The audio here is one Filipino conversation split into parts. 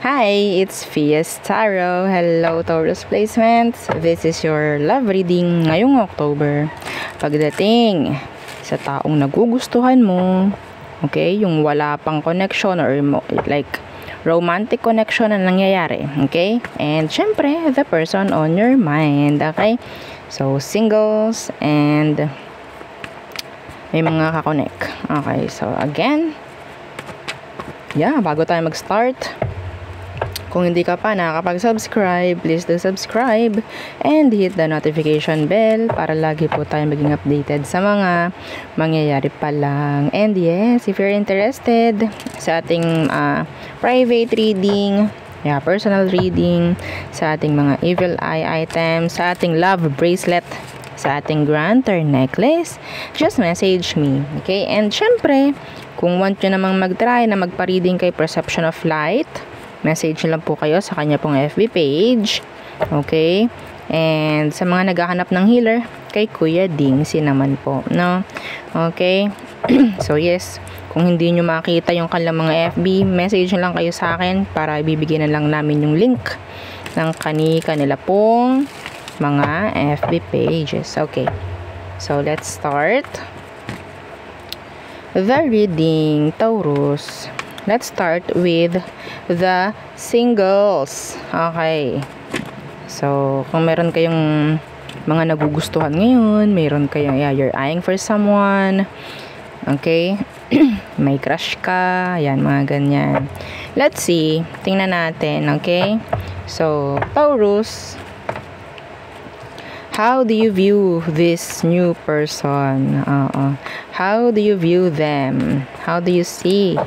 Hi, it's Fias Tarot. Hello, Taurus Placements. This is your love reading ngayong October. Pagdating sa taong nagugustuhan mo, okay, yung wala pang connection or like romantic connection na nangyayari, okay? And syempre, the person on your mind, okay? So, singles and may mga kakonek. Okay, so again, bago tayo mag-start, kung hindi ka pa nakakapag-subscribe, please do subscribe and hit the notification bell para lagi po tayo maging updated sa mga mangyayari pa lang. And yes, if you're interested sa ating private reading, personal reading, sa ating mga evil eye items, sa ating love bracelet, sa ating grantor necklace, just message me. Okay? And syempre, kung want nyo namang mag-try na magpa-reading kay Perception of Light, message lang po kayo sa kanya pong FB page. Okay? And sa mga naghahanap ng healer, kay Kuya Dingsi naman po, no? Okay? So yes, kung hindi nyo makita yung kanilang mga FB, message lang kayo sa akin para ibibigay na lang namin yung link ng kanila pong mga FB pages. Okay. So let's start the reading, Taurus. Let's start with the singles. Okay. So, kung meron kayong mga nagugustuhan ngayon, meron kayong, you're eyeing for someone, okay? May crush ka, yan, mga ganyan. Let's see. Tingnan natin, okay? So, Taurus, how do you view this new person? How do you view them? How do you see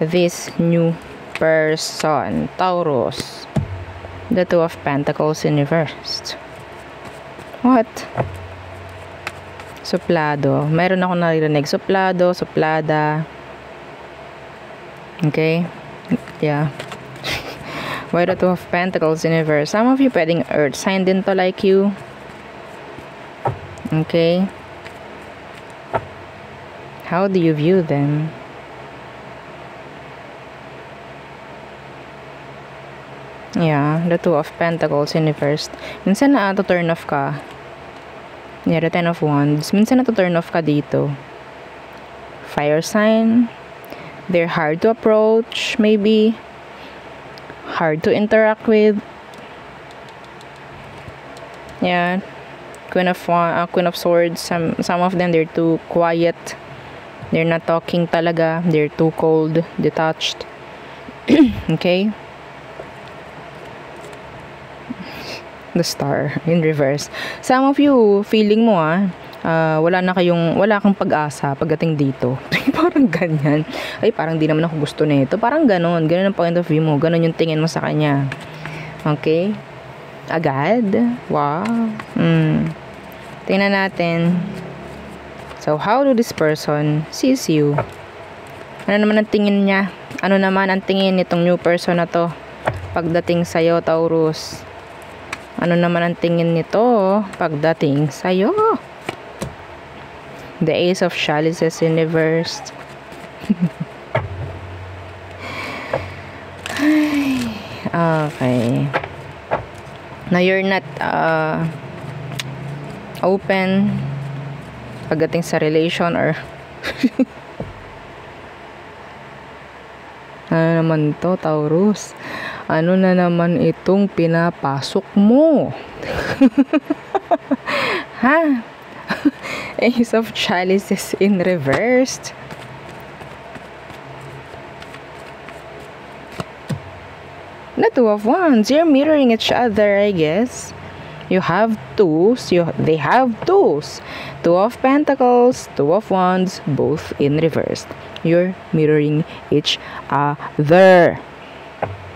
this new person, Taurus? The Two of Pentacles in reverse. What? Suplado. Meron ako naririnig. Suplado, suplada. Okay? Yeah. Why the Two of Pentacles in reverse? Some of you pwedeng earth sign din to like you. Okay? How do you view them? Yeah, the Two of Pentacles in reverse. Minsan na turn off ka. Yeah, the Ten of Wands. Minsan na turn off ka dito. Fire sign. They're hard to approach, maybe. Hard to interact with. Yeah. Queen of Swords. Some of them, they're too quiet. They're not talking talaga. They're too cold, detached. Okay? The Star in reverse. Some of you, feeling mo wala kang pag-asa pagdating dito. Parang ganyan. Ay, parang di naman ako gusto nito. Parang ganon ang point of view mo. Ganon yung tingin mo sa kanya. Okay? Agad? Wow. Tingnan natin. So, how do this person sees you? Ano naman ang tingin niya? Ano naman ang tingin nitong new person na to pagdating sa'yo, Taurus? Ano naman ang tingin nito pagdating sa'yo? The Ace of Chalices in reverse. Okay. Now you're not open pagdating sa relation or ano naman to, Taurus? Ano na naman itong pinapasok mo? Ha? Ace of Chalices in reversed. The Two of Wands. You're mirroring each other, I guess. You have twos. They have twos. Two of Pentacles, Two of Wands, both in reversed. You're mirroring each other.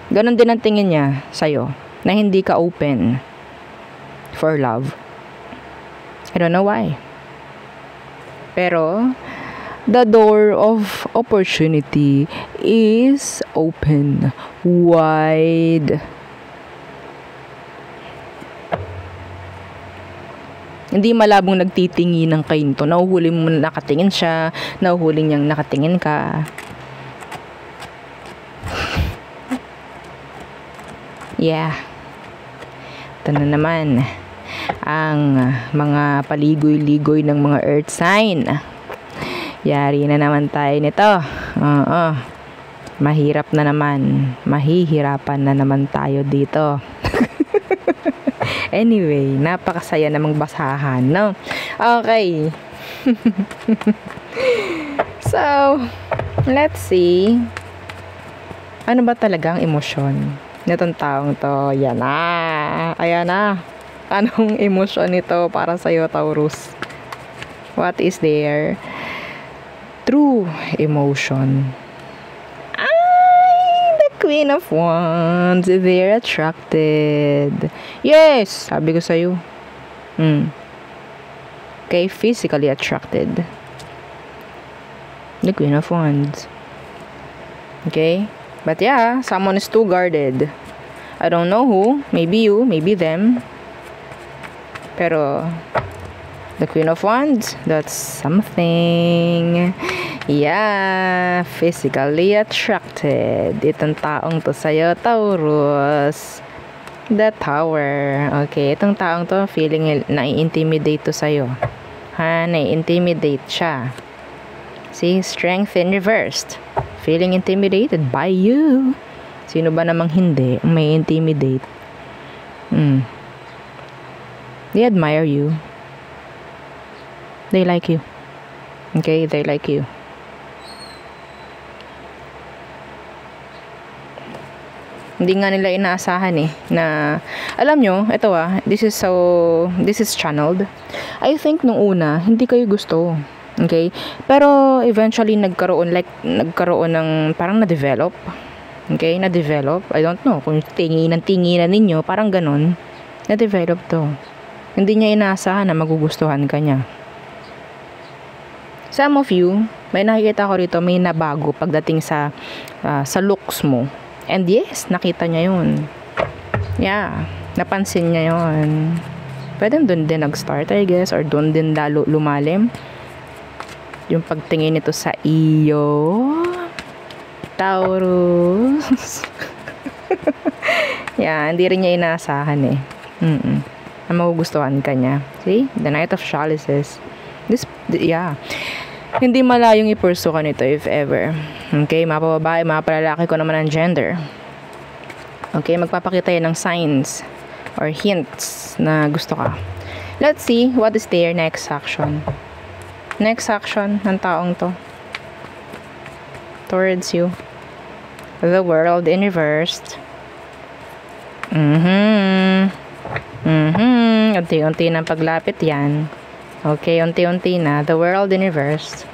Ganon din ang tingin niya sa'yo, na hindi ka open for love. I don't know why. Pero, the door of opportunity is open wide. Hindi malabong nagtitingin ng kayo to. Nahuhuli mo nakatingin siya, nahuhuli niyang nakatingin ka. Yeah. Ito na naman ang mga paligoy-ligoy ng mga earth sign. Yari na naman tayo nito. Mahirap na naman. Mahihirapan na naman tayo dito. Anyway, napakasaya namang basahan, no? Okay. So, let's see. Ano ba talaga ang emosyon nitong taong to? Yan na. Ayan na. Anong emosyon nito para sa'yo, Taurus? What is their true emotion? The Queen of Wands. They're attracted. Yes! Sabi ko sa'yo. Okay, physically attracted. The Queen of Wands. Okay? But yeah, someone is too guarded. I don't know who. Maybe you, maybe them. Pero the Queen of Wands, that's something. Yeah, physically attracted. Itong taong to sa'yo, Taurus. The Tower. Okay, itong taong to, feeling nai-intimidate to sa'yo. Nai-intimidate siya. See, strength in reversed. Feeling intimidated by you. Sino ba namang hindi ang may intimidate? They admire you. They like you. Okay, they like you. Hindi nga nila inaasahan na, alam nyo, ito this is channeled. I think nung una, hindi kayo gusto. Okay? Pero eventually nagkaroon ng parang na-develop. Okay? Na-develop. I don't know kung tinginan ninyo, parang ganun. Na-develop to. Hindi niya inaasahan na magugustuhan ka niya. Some of you, may nakikita ko rito, may nabago pagdating sa looks mo. And yes, nakita niya yun. Yeah, napansin niya yun. Pwede doon din nag-start, I guess, or doon din lalo lumalim. Yung pagtingin nito sa iyo, Taurus. Yeah, hindi rin niya inaasahan na magugustuhan ka niya. See? The Knight of Chalices. Yeah. Hindi malayong i-pursue ka nito if ever. Okay, mga pababae, mga palalaki ko naman ang gender. Okay, magpapakita yan ng signs or hints na gusto ka. Let's see what is their next action. Next action ng taong to towards you. The World in reversed. Unti-unti ng paglapit yan. Okay, unti-unti na. The World in reversed.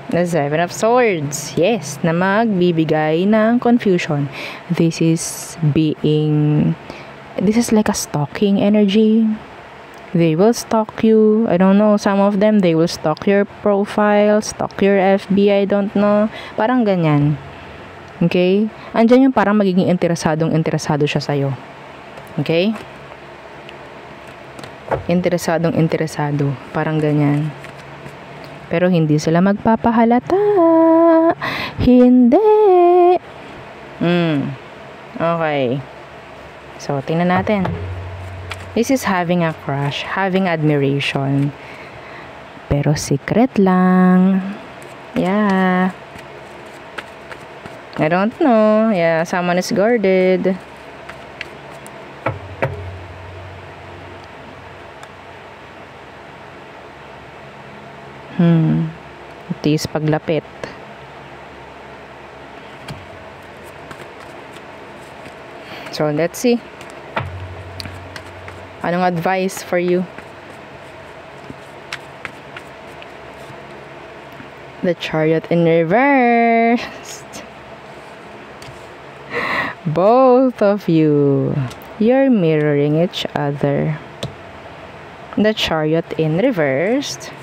The Seven of Swords. Yes, na magbibigay ng confusion. This is like a stalking energy. They will stalk you. I don't know, some of them, they will stalk your profile, stalk your FB, I don't know. Parang ganyan. Okay? Andyan yung parang magiging interesado siya sa'yo. Okay? Interesado. Parang ganyan. Pero hindi sila magpapahalata. Hindi. Okay. So, tingnan natin. This is having a crush, having admiration. Pero secret lang. Yeah. I don't know. Yeah, someone is guarded. Tiis paglapit. So, let's see. Anong advice for you? The Chariot in reverse. Both of you, you're mirroring each other. The Chariot in reversed.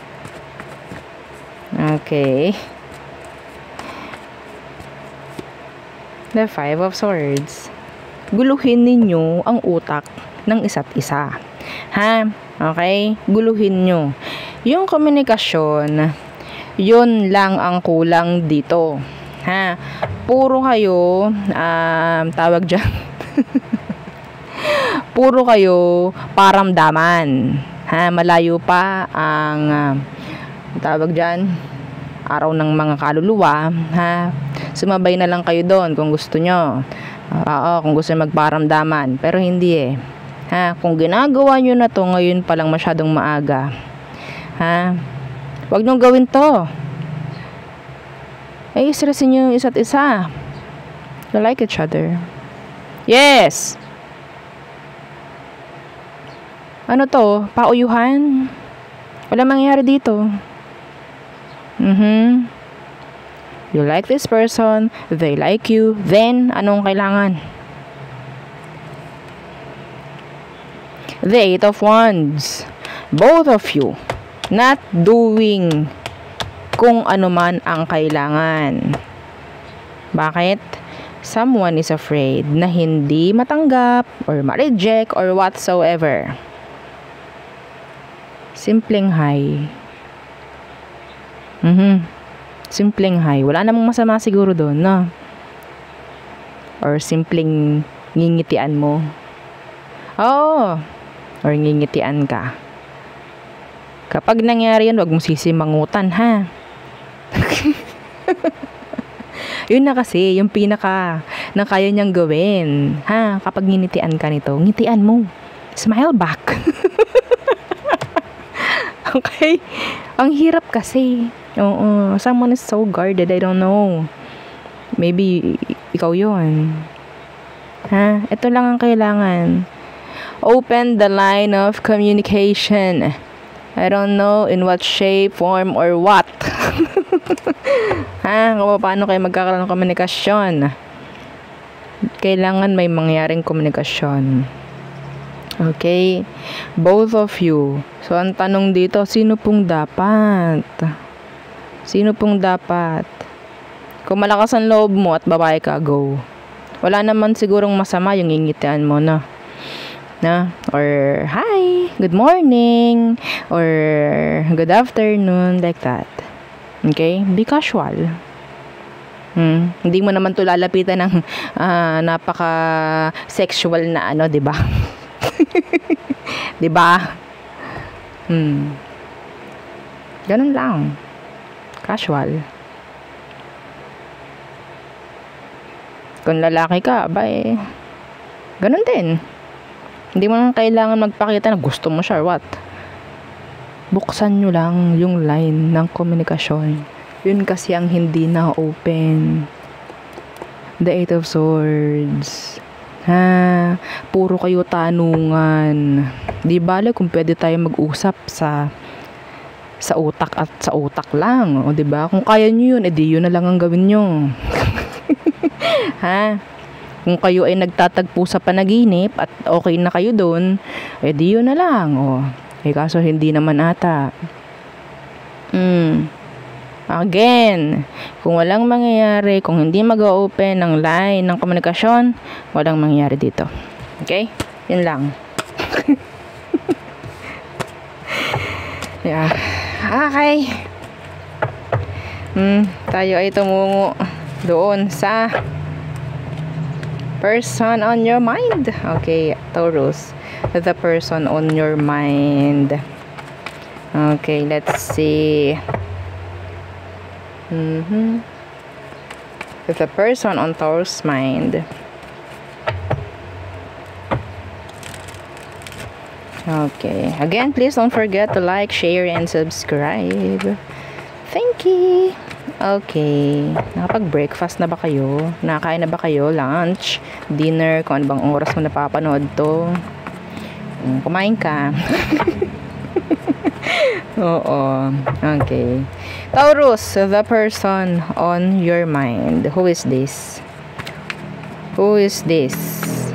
Okay. The Five of Swords. Guluhin ninyo ang utak ng isa't isa. Okay? Guluhin nyo. Yung komunikasyon, yun lang ang kulang dito. Ha? Puro kayo, tawag dyan, puro kayo paramdaman. Ha? Malayo pa ang, tawag dyan, araw ng mga kaluluwa. Ha? Sumabay na lang kayo doon kung gusto nyo. Oo, kung gusto nyo magparamdaman. Pero hindi eh. Ha? Kung ginagawa nyo na to ngayon pa lang masyadong maaga. Ha? Huwag nyo gawin to. Ay, stressin nyo yung isa't isa. You like each other. Yes! Ano to? Pauyuhan? Wala mangyayari dito. You like this person, they like you, then, anong kailangan? The Eight of Wands. Both of you, not doing kung ano man ang kailangan. Bakit? Someone is afraid na hindi matanggap or ma-reject or whatsoever. Simpleng hi. Simpleng hi. Wala namang masama siguro doon, no? Or simpleng ngingitian mo. Oo. Or ngingitian ka. Kapag nangyari yan, wag mo sisimangutan, ha? Yun na kasi, yung pinaka na kaya niyang gawin. Ha? Kapag nginitian ka nito, ngitian mo. Smile back. Okay? Ang hirap kasi. Oo. Someone is so guarded. I don't know. Maybe, ikaw yun. Ha? Ito lang ang kailangan. Open the line of communication. I don't know in what shape, form, or what. Ha? Kung paano kayo magkakaroon ng komunikasyon. Kailangan may mangyaring komunikasyon. Okay? Both of you. So, ang tanong dito, sino pong dapat? Sino pong dapat? Kung malakas ang loob mo at babae ka, go. Wala naman sigurong masama yung ingitian mo, no? Na? Or, hi, good morning, or good afternoon, like that. Okay? Be casual. Hindi mo naman to lalapitan ng napaka-sexual na ano, diba? Diba? Ganun lang. Casual. Kung lalaki ka, ganun din. Hindi mo nang kailangan magpakita na gusto mo siya or what. Buksan nyo lang yung line ng komunikasyon. Yun kasi ang hindi na-open. The Eight of Swords. Ha? Puro kayo tanungan. Di bale kung pwede tayo mag-usap sa utak at sa utak lang. O diba? Kung kaya nyo yun, edi yun na lang ang gawin nyo. Ha? Kung kayo ay nagtatagpo sa panaginip at okay na kayo doon, edi yun na lang. O, kaso hindi naman ata. Again, kung walang mangyayari, kung hindi mag-open ng line ng komunikasyon, walang mangyayari dito. Okay? Yun lang. Yeah. Okay. Tayo ay tumungo doon sa person on your mind. Okay, Taurus. The person on your mind. Okay, let's see. The person on Taurus' mind. Okay. Again, please don't forget to like, share, and subscribe. Thank you. Okay. Nakapag-breakfast na ba kayo? Nakakain na ba kayo? Lunch? Dinner? Kung ano bang oras mo napapanood to? Kumain ka. Oo. Okay. Taurus, the person on your mind. Who is this? Who is this?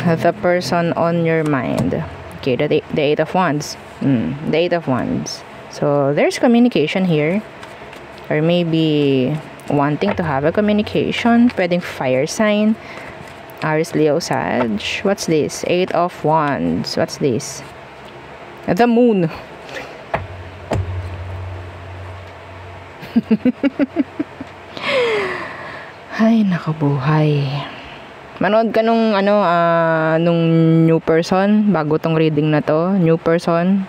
The person on your mind. Okay, the Eight of Wands. The Eight of Wands. So, there's communication here. Or maybe wanting to have a communication. Pwedeng fire sign. Aries, Leo, Sag. What's this? Eight of Wands. What's this? The Moon. Ay, nakabuhay. Manood ka nung nung new person bago tong reading na to. New person.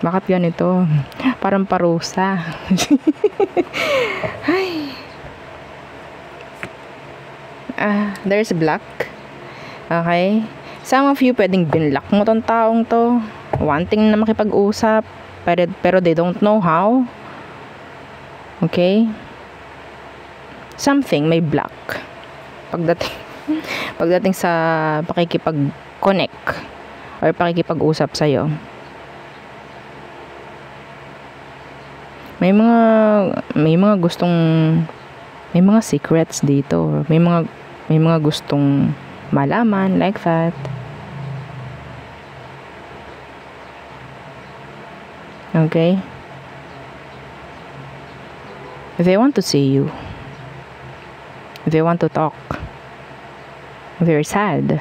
Bakit ganito? Parang parusa. Ay. There's black. Okay. Some of you pwedeng binlock mo tong taong to. Wanting na makipag-usap. Pero they don't know how. Okay. Something may block pagdating sa pakikipag-connect or pakikipag-usap sa'yo. May mga secrets dito. May mga gustong malaman like that. Okay? They want to see you. They want to talk. They're sad.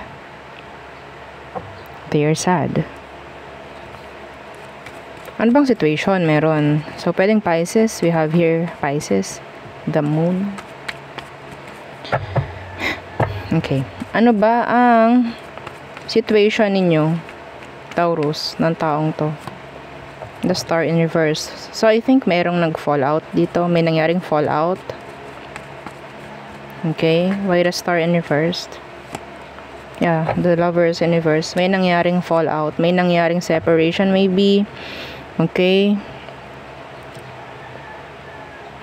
Ano bang situation meron? So, pwedeng Pisces. We have here Pisces. The moon. Okay. Ano ba ang situation ninyo, Taurus, ng taong to? The star in reverse. So, I think merong nag-fallout dito. May nangyaring fallout. Okay, why the star in reverse? Yeah, the lovers in reverse. May nangyaring fallout, may nangyaring separation maybe. Okay.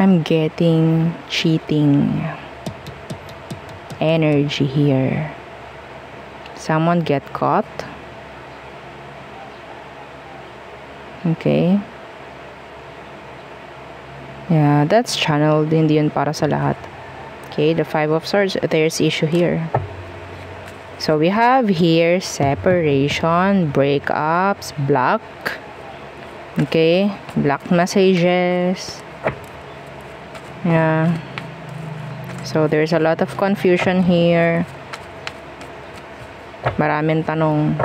I'm getting cheating energy here. Someone get caught. Okay. Yeah, that's channeled. Hindi yun para sa lahat. Okay, the Five of Swords, there's issue here. So we have here separation, breakups, block. Okay, block messages. Yeah. So there's a lot of confusion here. Maraming tanong.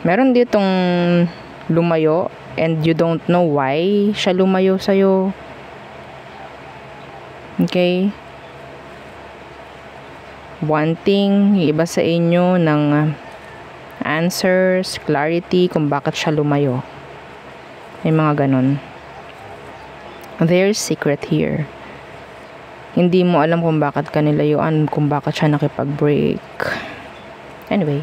Meron ditong lumayo and you don't know why siya lumayo sa'yo. Okay. Wanting iba sa inyo ng answers, clarity kung bakit siya lumayo. May mga ganon. There's secret here. Hindi mo alam kung bakit ka nilayuan, kung bakit siya nakipag-break. Anyway.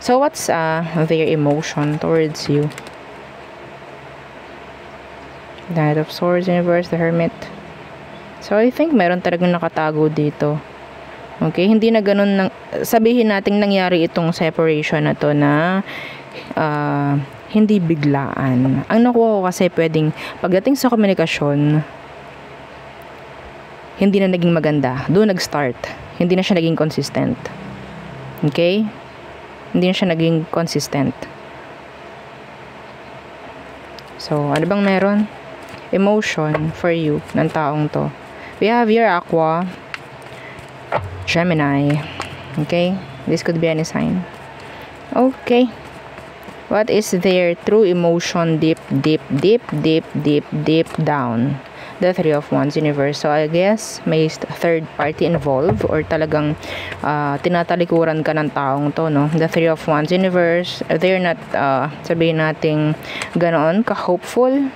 So what's their emotion towards you? Knight of Swords, Universe, the Hermit. So, I think meron talagang nakatago dito. Okay, hindi na ganun, sabihin nating nangyari itong separation na to na hindi biglaan. Ang nakuha ko kasi pwedeng, pagdating sa komunikasyon, hindi na naging maganda. Doon nag-start. Hindi na siya naging consistent. Okay? Hindi na siya naging consistent. So, ano bang meron? Emotion for you ng taong to. We have your Aqua, Gemini. Okay? This could be any sign. Okay. What is their true emotion deep down? The Three of Wands, Universe. So, I guess, may third party involved or talagang tinatalikuran ka ng taong to, no? The Three of Wands, Universe. They're not, sabihin nating ganoon ka-hopeful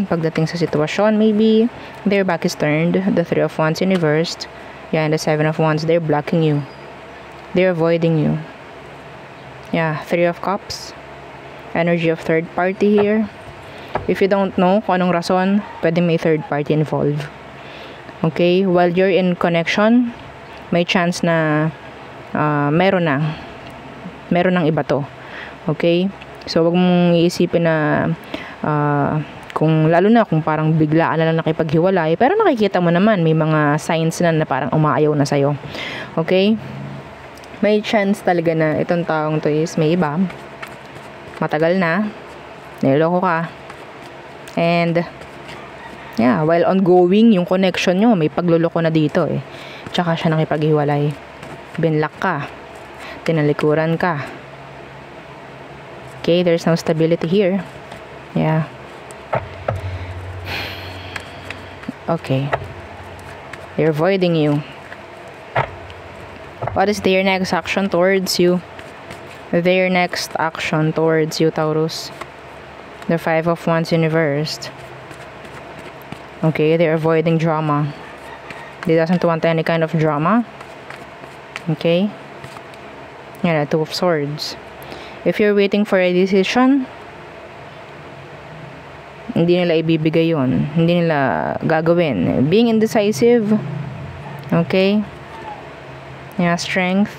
pagdating sa sitwasyon. Maybe their back is turned. The Three of Wands, Universe. Yeah, and the Seven of Wands, they're blocking you. They're avoiding you. Yeah, Three of Cups. Energy of third party here. If you don't know kung anong rason, pwede may third party involved. Okay? While you're in connection, may chance na meron ng iba to. Okay? So, wag mong iisipin na lalo na kung parang biglaan na lang nakipaghiwalay, pero nakikita mo naman, may mga signs na parang umaayaw na sa'yo. Okay? May chance talaga na itong taong to is may iba. Matagal na. Niloloko ka. And, yeah, while ongoing yung connection nyo, may pagluloko na dito eh. Tsaka siya nakipaghiwalay. Binlock ka. Tinalikuran ka. Okay, there's no stability here. Yeah. Okay. They're avoiding you. What is their next action towards you? Their next action towards you, Taurus. The Five of Wands in reversed. Okay, they're avoiding drama. They doesn't want any kind of drama. Okay. Yeah, Two of Swords. If you're waiting for a decision, hindi nila ibibigay yun. Hindi nila gagawin. Being indecisive. Okay. Yeah, strength.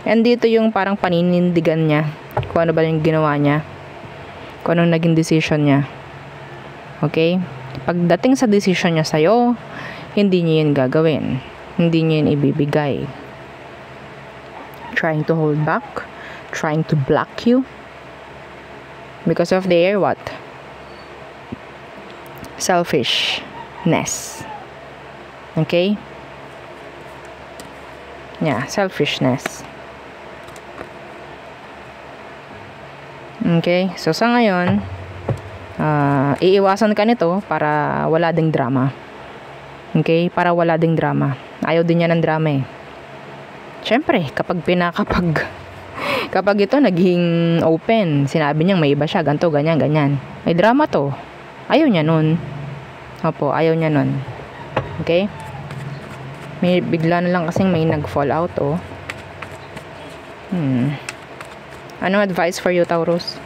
And dito yung parang paninindigan niya. Kung ano ba yung ginawa niya. Kung anong naging decision niya. Okay. Pagdating sa decision niya sa'yo, hindi niya yun gagawin. Hindi niya yun ibibigay. Trying to hold back. Trying to block you. Because of their what? Selfishness. Okay? Yeah, selfishness. Okay? So, sa ngayon, iiwasan ka nito para wala ding drama. Okay? Para wala ding drama. Ayaw din niya ng drama eh. Siyempre, kapag ito naging open, sinabi niyang may iba siya, ganto, ganyan, ganyan. May drama to. Ayaw niya nun. Opo, ayaw niya nun. Okay? May bigla na lang kasing may nag-fall out, oh. Anong advice for you, Taurus?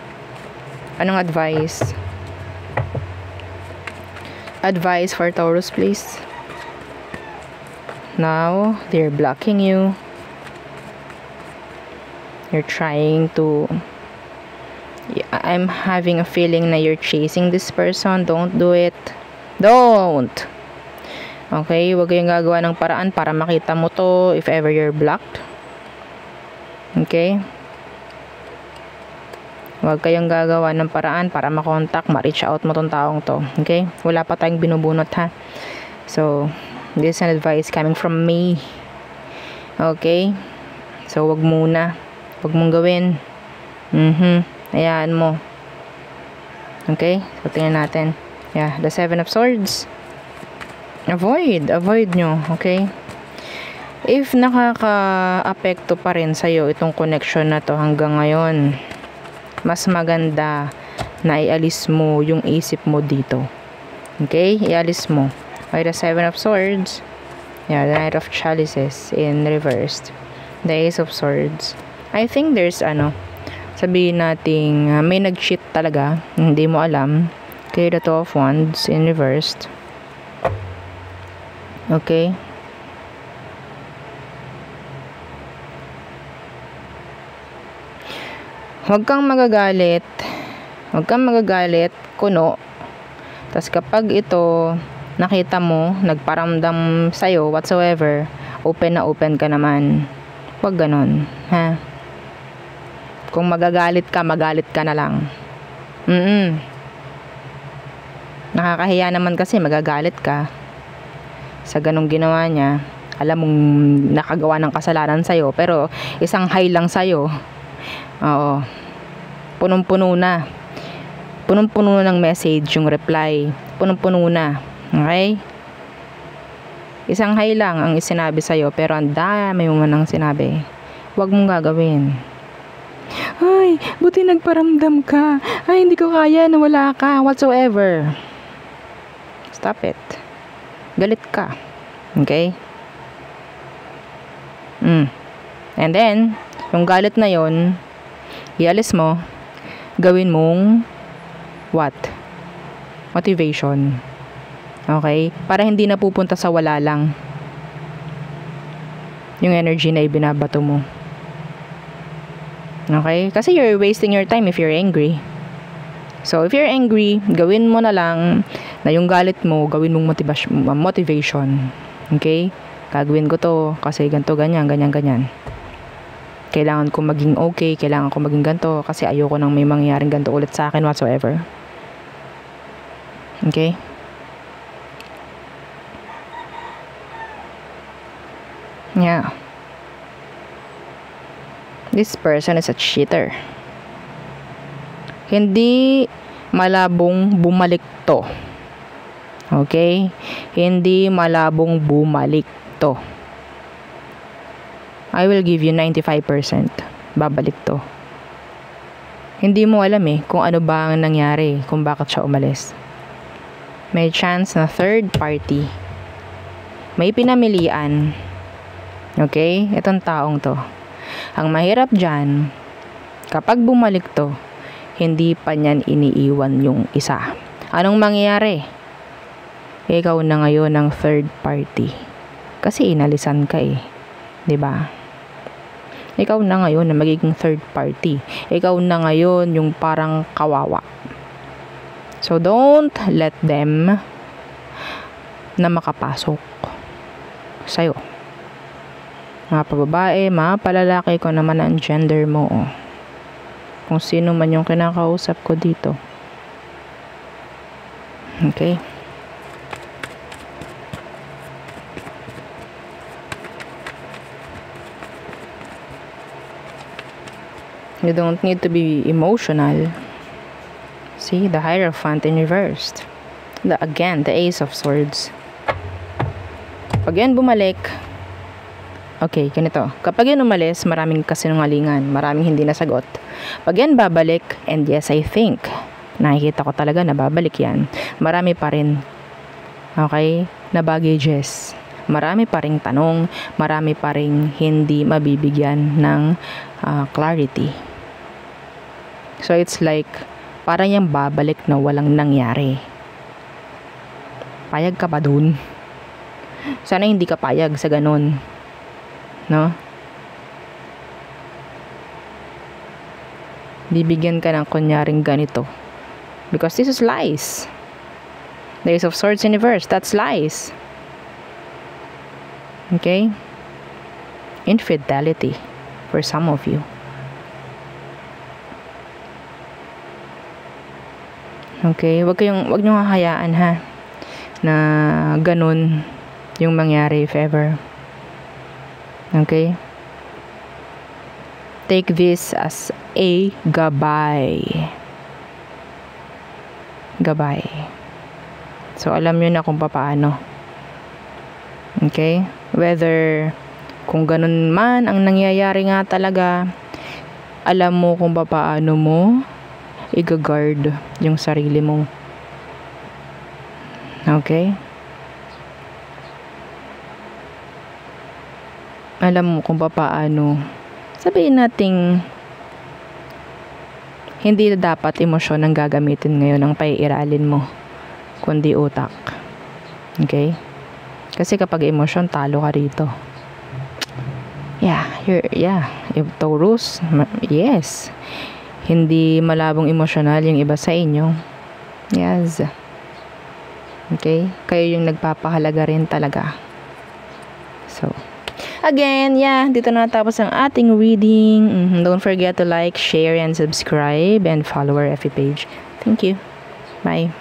Anong advice? Advice for Taurus, please. Now, they're blocking you. You're trying to... I'm having a feeling na you're chasing this person. Don't do it. Don't! Okay? Huwag kayong gagawa ng paraan para makita mo to if ever you're blocked. Okay? Huwag kayong gagawa ng paraan para makontak, ma-reach out mo tong taong to. Okay? Wala pa tayong binubunot, ha? So, this is an advice coming from me. Okay? So, wag muna. Wag mong gawin. Hayaan mo. Okay? So, tingnan natin. Yeah, the Seven of Swords. Avoid nyo. Okay? If nakaka-apekto pa rin sa'yo itong connection na to hanggang ngayon, mas maganda na ialis mo yung isip mo dito. Okay? Ialis mo. Okay, the Seven of Swords. Yeah, the Knight of Chalices in reversed. The Ace of Swords. I think there's sabihin nating may nag-cheat talaga, hindi mo alam. Okay, the Two of Wands in reversed. Okay. Huwag kang magagalit. Huwag kang magagalit, kuno. Tapos kapag ito nakita mo, nagparamdam sa'yo, whatsoever, open na open ka naman. Huwag ganon, ha? Kung magalit ka na lang. Nakakahiya naman kasi magagalit ka sa ganong ginawa niya. Alam mong nakagawa ng kasalanan sa'yo, pero isang hi lang sa'yo. Oo. Punong-puno na. Punong-puno ng message yung reply. Punong-puno na. Okay? Isang hi lang ang isinabi sa'yo, pero ang dami mo nang sinabi. Huwag mong gagawin. Ay, buti nagparamdam ka. Ay, hindi ko kaya na wala ka. Whatsoever. Stop it. Galit ka. Okay? And then, yung galit na yon, ialis mo, gawin mong what? Motivation. Okay? Para hindi na pupunta sa wala lang yung energy na ibinabato mo. Okay? Kasi you're wasting your time if you're angry. So, if you're angry, gawin mo na lang na yung galit mo, gawin mong motivation. Okay? Gagawin ko to kasi ganito, ganyan, ganyan, ganyan. Kailangan ko maging okay, kailangan ko maging ganito kasi ayoko nang may mangyaring ganito ulit sa akin whatsoever. Okay? Yeah. This person is a cheater. Hindi malabong bumalik to. Okay? Hindi malabong bumalik to. I will give you 95%. Babalik to. Hindi mo alam kung ano ba ang nangyari, kung bakit siya umalis. May chance na third party. May pinamilian. Okay? Itong taong to. Ang mahirap dyan, kapag bumalik to, hindi pa niyan iniiwan yung isa. Anong mangyayari? Ikaw na ngayon ng third party. Kasi inalisan ka 'di ba? Ikaw na ngayon na magiging third party. Ikaw na ngayon yung parang kawawa. So don't let them na makapasok sa'yo. Mga pababae, mga palalaki ko naman ang gender mo. Kung sino man yung kinakausap ko dito. Okay? You don't need to be emotional. See, the Hierophant in reversed. Again, the Ace of Swords. Pag yan bumalik, okay, ganito. Kapag yan umalis, maraming kasinungalingan, maraming hindi nasagot. Pag yan babalik, and yes, I think, nakikita ko talaga na babalik yan, marami pa rin, okay, na baggages. Marami pa ring tanong, marami pa ring hindi mabibigyan ng clarity. So it's like parang yung babalik na walang nangyari. Payag ka ba dun? Sana hindi ka payag sa ganun, no? Bibigyan ka ng kunyaring ganito because this is lies. The Ace of Swords in reverse, that's lies. Okay? Infidelity for some of you. Okay? Wag niyo hahayaan na ganun yung mangyari if ever. Okay? Take this as a gabay. Gabay. So alam niyo na kung paano. Okay? Whether kung ganun man ang nangyayari nga talaga, alam mo kung paano mo i-guard yung sarili mo. Okay? Alam mo kung paano. Sabihin nating hindi dapat emosyon ang gagamitin ngayon ang paiiralin mo, kundi utak. Okay? Kasi kapag emosyon, talo ka rito. If Taurus, yes. Hindi malabong emosyonal yung iba sa inyo. Yes. Okay? Kayo yung nagpapahalaga rin talaga. So, again, dito na natapos ang ating reading. Don't forget to like, share, and subscribe, and follow our FB page. Thank you. Bye.